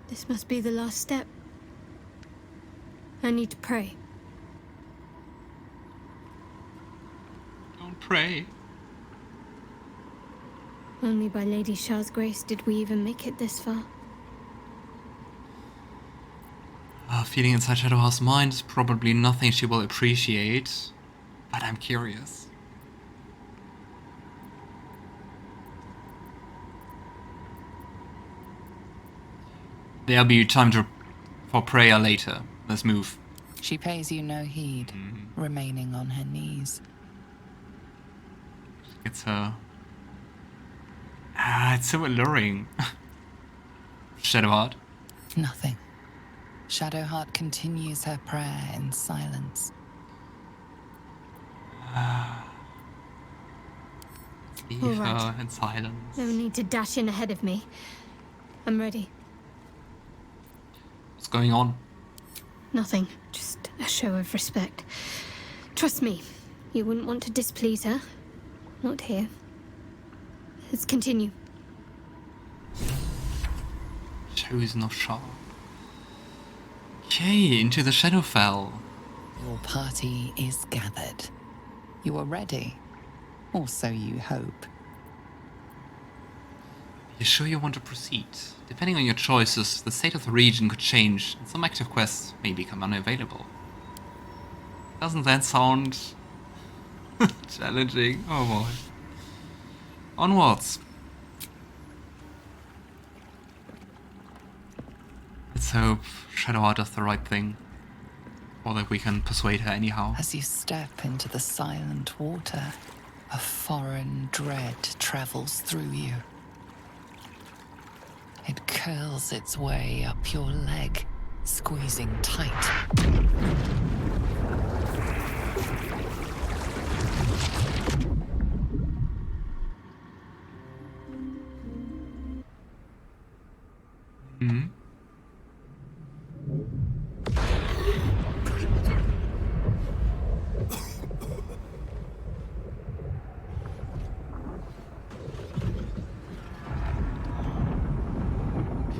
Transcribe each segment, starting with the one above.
This must be the last step. I need to pray. Don't pray. Only by Lady Shar's grace did we even make it this far. Feeling inside Shadowheart's mind is probably nothing she will appreciate, but I'm curious. There'll be time for prayer later. Let's move. She pays you no heed, remaining on her knees. It's her. It's so alluring. Shadowheart. Nothing. Shadowheart continues her prayer in silence. Leave All right. her in silence. No need to dash in ahead of me. I'm ready. What's going on? Nothing. Just a show of respect. Trust me, you wouldn't want to displease her. Not here. Let's continue. Chosen of Shar. Okay, into the Shadowfell. Your party is gathered. You are ready. Or so you hope. You sure you want to proceed? Depending on your choices, the state of the region could change, and some active quests may become unavailable. Doesn't that sound challenging? Oh boy. Onwards. Let's hope Shadowheart does the right thing, or that we can persuade her anyhow. As you step into the silent water, a foreign dread travels through you. It curls its way up your leg, squeezing tight.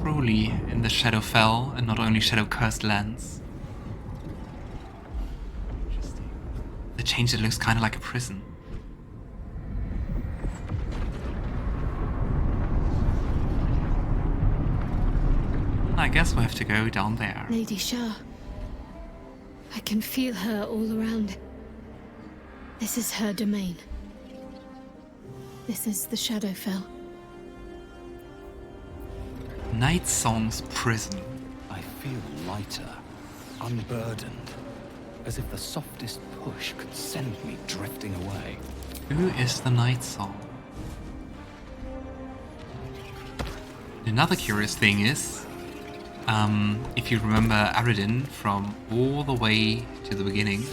Truly in the Shadowfell, and not only Shadow-cursed lands. Interesting. The change, it looks kind of like a prison. I guess we have to go down there. Lady Shar. I can feel her all around. This is her domain. This is the Shadowfell. Nightsong's prison. I feel lighter, unburdened, as if the softest push could send me drifting away. Who is the Nightsong? Another curious thing is, if you remember Aridin from all the way to the beginning,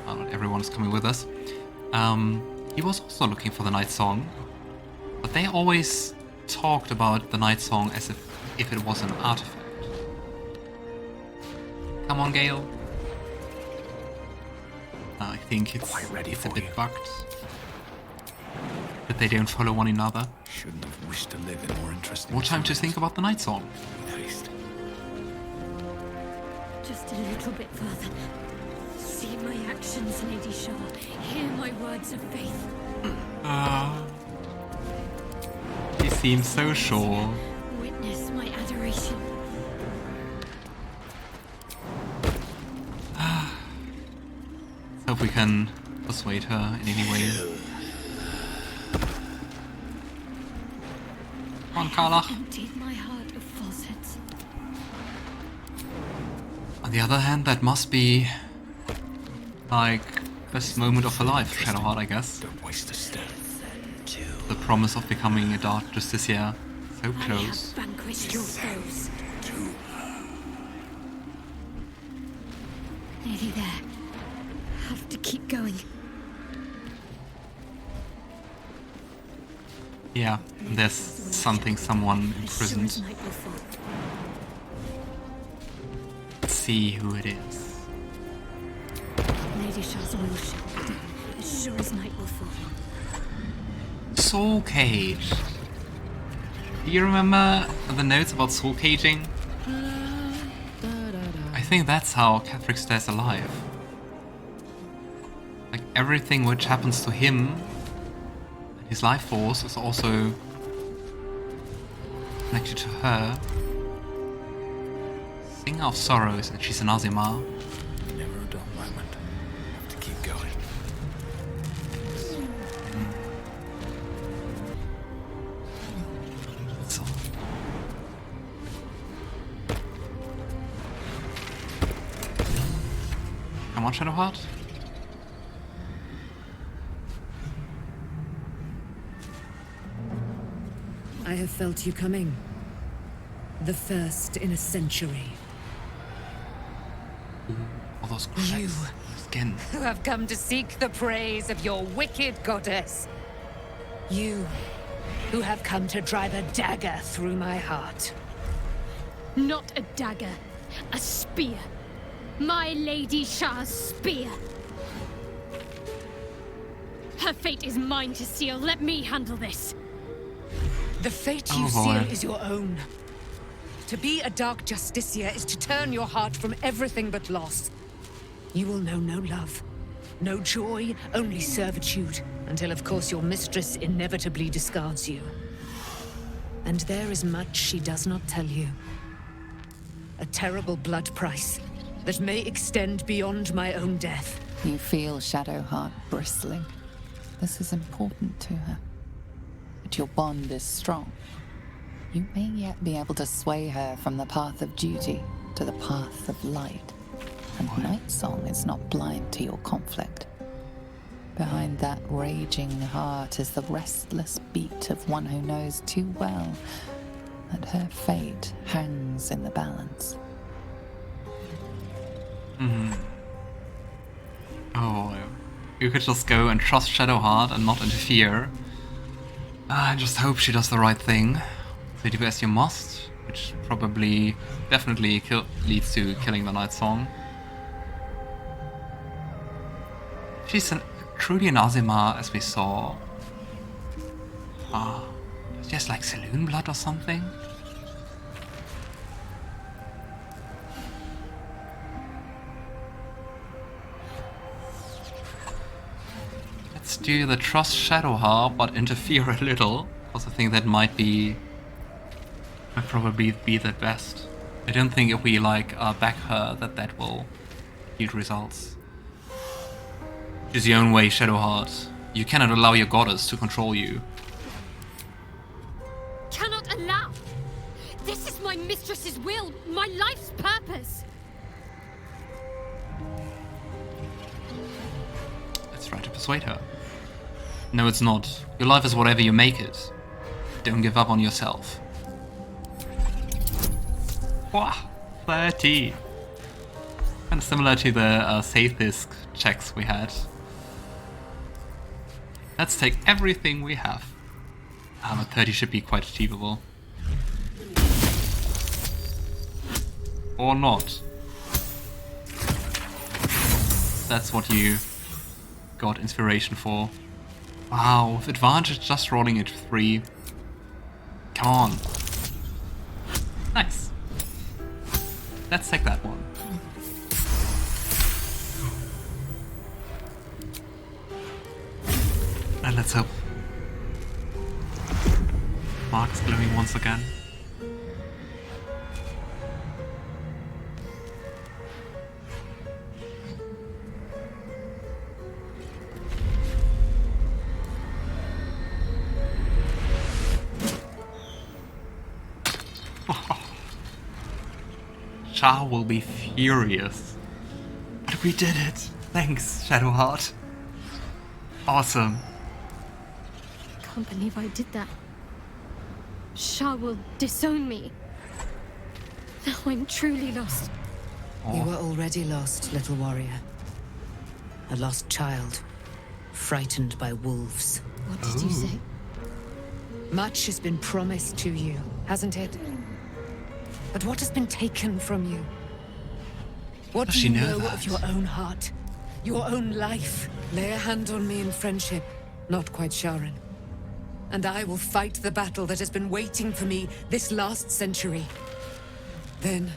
well, not everyone is coming with us, he was also looking for the Nightsong, but they always talked about the Nightsong as if it was an artifact. Come on, Gale. I think it's a bit bugged that they don't follow one another. Shouldn't have wished to live in more interesting. More time to think about the Nightsong. Haste. Just a little bit further. See my actions, Lady Shar. Hear my words of faith. He seems so sure. Witness my adoration. Let's hope we can persuade her in any way. Come on, Karlach. Emptied my heart of falsehoods. On the other hand, that must be like best moment of her life, Shadowheart, I guess. Don't waste a step. The promise of becoming a Dark Justiciar, so I close. have vanquished your foes. Nearly there. Have to keep going. Yeah, and there's someone imprisoned. As sure as night will fall. Let's see who it is. Lady Shar's will shall be done. As sure as night will fall. Soul Cage. Do you remember the notes about soul caging? I think that's how Catherick stays alive. Like everything which happens to him, his life force is also connected to her. Singer of Sorrows, and she's an Azimar. Never a dull moment. Have to keep going. So. Come on, Shadowheart. I have felt you coming. The first in a century. All those cracks. Skin. Who have come to seek the praise of your wicked goddess. You, who have come to drive a dagger through my heart. Not a dagger, a spear. My Lady Shar's spear. Her fate is mine to seal. Let me handle this. The fate you seal is your own. To be a Dark Justiciar is to turn your heart from everything but loss. You will know no love, no joy, only servitude, until of course your mistress inevitably discards you. And there is much she does not tell you. A terrible blood price that may extend beyond my own death. You feel Shadowheart bristling. This is important to her. But your bond is strong. You may yet be able to sway her from the path of duty to the path of light. And Nightsong is not blind to your conflict. Behind that raging heart is the restless beat of one who knows too well that her fate hangs in the balance. Oh, you could just go and trust Shadowheart and not interfere. I just hope she does the right thing. So do as you must, which probably, definitely leads to killing the Nightsong. She's truly an Azimar, as we saw. She has like saloon blood or something? Let's do the trust Shadowheart, but interfere a little, because I think that might probably be the best. I don't think if we back her that will yield results. Choose your own way, Shadowheart. You cannot allow your goddess to control you. Cannot allow! This is my mistress's will, my life's purpose! Let's try to persuade her. No, it's not. Your life is whatever you make it. Don't give up on yourself. Wow, 30. Kind of similar to the Sathisk checks we had. Let's take everything we have. But 30 should be quite achievable. Or not. That's what you got inspiration for. Wow, with advantage just rolling it 3. Come on. Nice. Let's take that one. And let's hope Mark's glowing once again. Shar will be furious. But we did it! Thanks, Shadowheart. Awesome. Can't believe I did that. Shar will disown me. Now I'm truly lost. You were already lost, little warrior. A lost child, frightened by wolves. What did you say? Much has been promised to you, hasn't it? But what has been taken from you? What Does do she you know know that? of your own heart? Your own life? Lay a hand on me in friendship. Not quite Sharon. and I will fight the battle that has been waiting for me this last century. Then,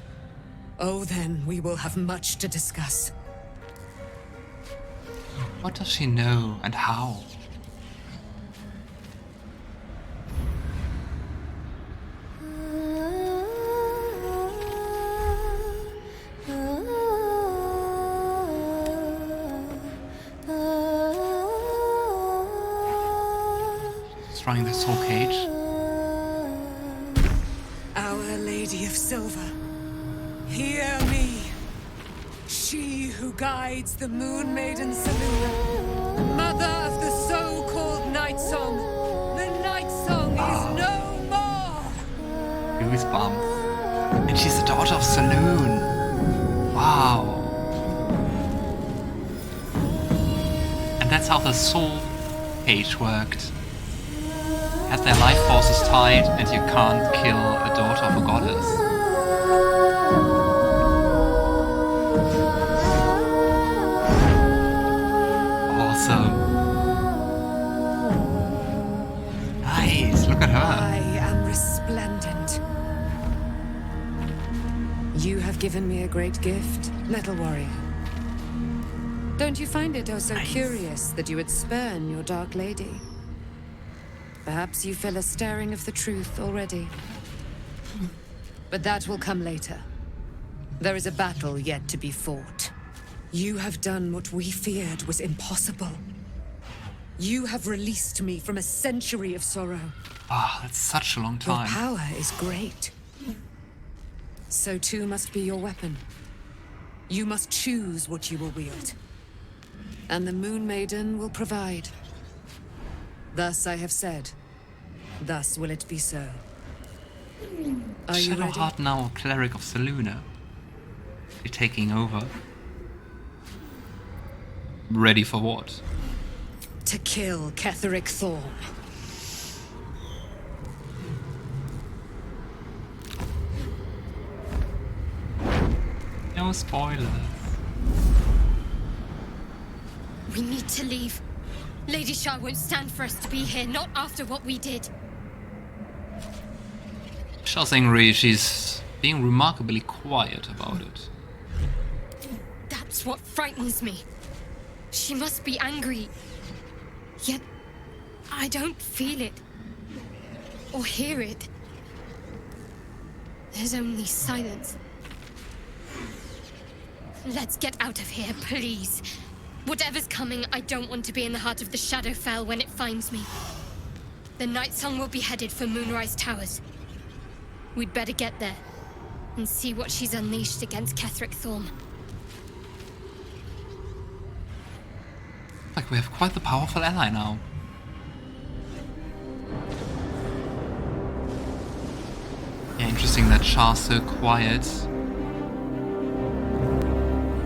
oh then, we will have much to discuss. What does she know and how? Destroying the soul cage. Our Lady of Silver, hear me. She who guides the Moon Maiden Selûne, mother of the so-called Nightsong. The Nightsong is no more! Goosebumps. And she's the daughter of Selûne. Wow. And that's how the soul cage worked. Had their life forces tied, and you can't kill a daughter of a goddess. Awesome. Nice, look at her. I am resplendent. You have given me a great gift, little warrior. Don't you find it oh so curious that you would spurn your dark lady? Perhaps you feel a stirring of the truth already. But that will come later. There is a battle yet to be fought. You have done what we feared was impossible. You have released me from a century of sorrow. Ah, that's such a long Your time. power is great. So too must be your weapon. You must choose what you will wield. And the Moon Maiden will provide. Thus I have said. Thus will it be so. Are you ready? Shadowheart now a cleric of Selûne. You're taking over. Ready for what? To kill Ketheric Thorn. No spoilers. We need to leave. Lady Shar won't stand for us to be here, not after what we did. Shar's angry, she's being remarkably quiet about it. That's what frightens me. She must be angry. Yet, I don't feel it. Or hear it. There's only silence. Let's get out of here, please. Whatever's coming, I don't want to be in the heart of the Shadowfell when it finds me. The Nightsong will be headed for Moonrise Towers. We'd better get there and see what she's unleashed against Ketheric Thorn. Like, we have quite the powerful ally now. Yeah, interesting that Shar's so quiet.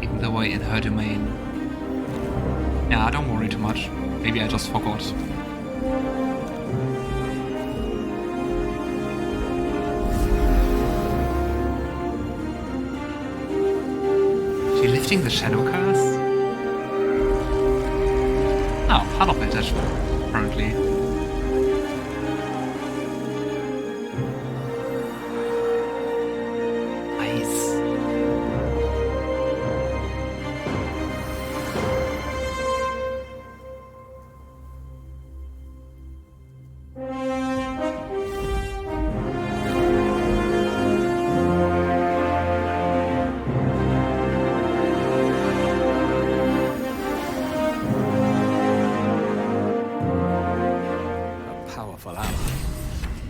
Even though we're in her domain. Yeah, don't worry too much. Maybe I just forgot. She lifting the shadow curse? Oh, part of it, apparently. Nice.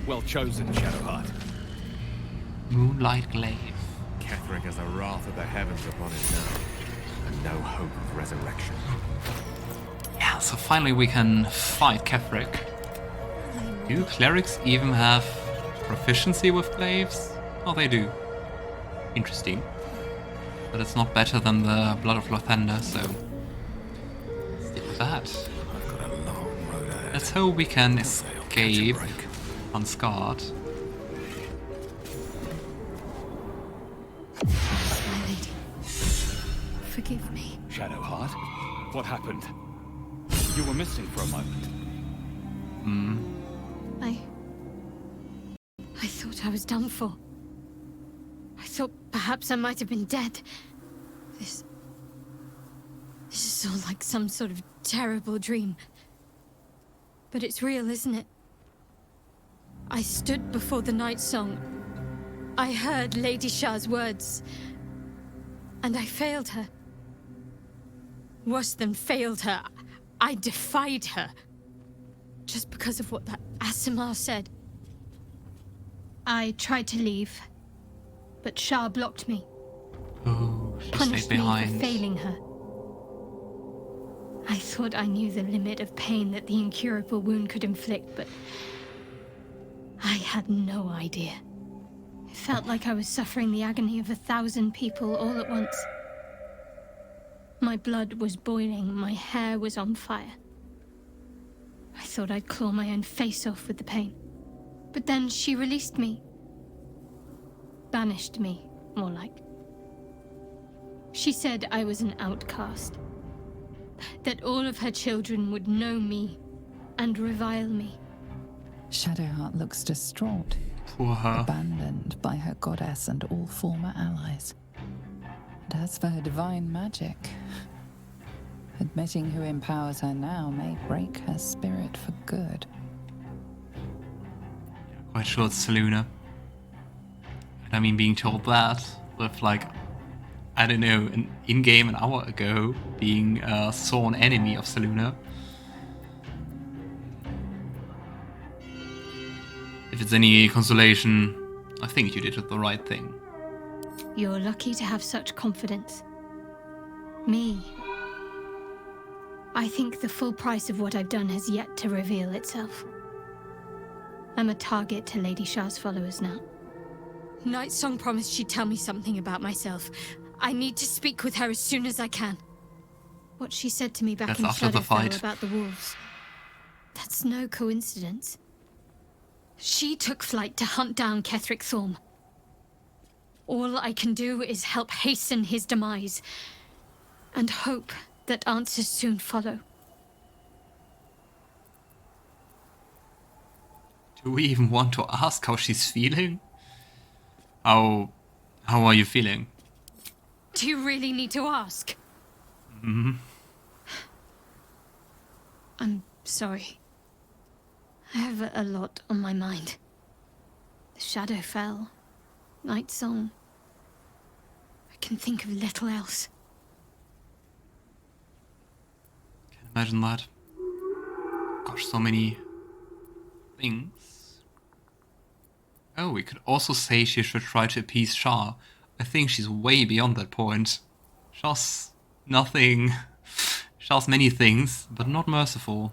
Well chosen, Shadowheart. Moonlight glaive. Ketheric has the wrath of the heavens upon him now, and no hope of resurrection. Yeah, so finally we can fight Ketheric. Do clerics even have proficiency with glaives? Oh, they do. Interesting. But it's not better than the Blood of Lathander, so stick with that. I've got a long road ahead. Let's hope we can Catch a escape break. unscarred. My lady, forgive me. Shadowheart, what happened? You were missing for a moment. thought I was done for. I thought perhaps I might have been dead. This is all like some sort of terrible dream. But it's real, isn't it? I stood before the Nightsong. I heard Lady Shar's words. And I failed her. Worse than failed her, I defied her. Just because of what that Aasimar said. I tried to leave, but Shar blocked me. Oh, she Punished stayed behind. me for failing her. I thought I knew the limit of pain that the incurable wound could inflict, but I had no idea. It felt like I was suffering the agony of 1,000 people all at once. My blood was boiling, my hair was on fire. I thought I'd claw my own face off with the pain. But then she released me. Banished me, more like. She said I was an outcast. That all of her children would know me and revile me. Shadowheart looks distraught, Poor her. abandoned by her goddess and all former allies. And as for her divine magic, admitting who empowers her now may break her spirit for good. Quite sure it's Selûne. And I mean, being told that with, like, I don't know, in-game an hour ago, being a sworn enemy of Selûne. If it's any consolation, I think you did the right thing. You're lucky to have such confidence. Me. I think the full price of what I've done has yet to reveal itself. I'm a target to Lady Shar's followers now. Nightsong promised she'd tell me something about myself. I need to speak with her as soon as I can. What she said to me back That's in after the fight. Shadowfell about the wolves. That's no coincidence. She took flight to hunt down Ketheric Thorm. All I can do is help hasten his demise, and hope that answers soon follow. Do we even want to ask how she's feeling? How are you feeling? Do you really need to ask? Mm-hmm. I'm sorry. I have a lot on my mind. The Shadowfell, Nightsong. I can think of little else. Can't imagine that. Gosh, so many things. Oh, we could also say she should try to appease Shar. I think she's way beyond that point. Shar's nothing. Shar's many things, but not merciful.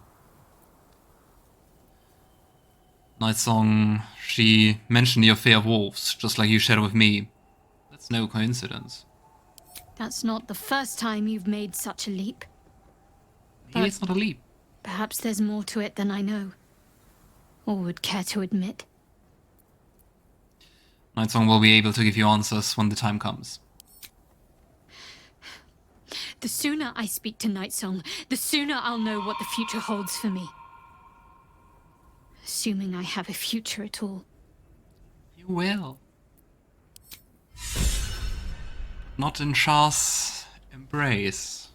Nightsong, she mentioned the affair of wolves, just like you shared with me. That's no coincidence. That's not the first time you've made such a leap. Maybe it's not a leap. Perhaps there's more to it than I know, or would care to admit. Nightsong will be able to give you answers when the time comes. The sooner I speak to Nightsong, the sooner I'll know what the future holds for me. Assuming I have a future at all. You will. Not in Shar's embrace.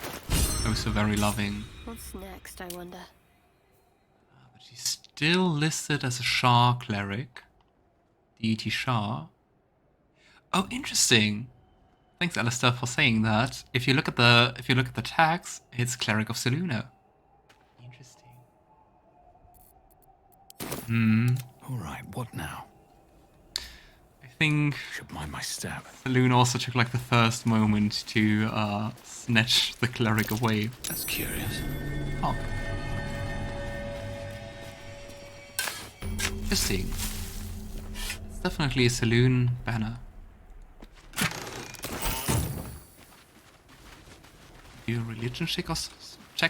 Oh, so very loving. What's next, I wonder? But she's still listed as a Shar cleric. Deity Shar. Oh, interesting. Thanks, Alistair, for saying that. If you look at the tags, it's Cleric of Selûne. Interesting. All right, what now? I think Should mind my step. Selûne also took like the first moment to snatch the cleric away. That's curious. Oh. Interesting. It's definitely a Selûne banner. Do a religion check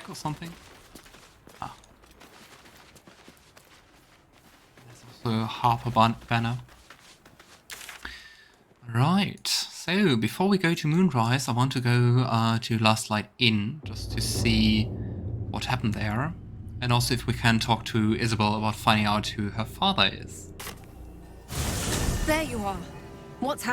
or something? Ah. There's also a Harper banner. Right, so before we go to Moonrise, I want to go to Last Light Inn, just to see what happened there. And also if we can talk to Isabel about finding out who her father is. There you are. What's happening?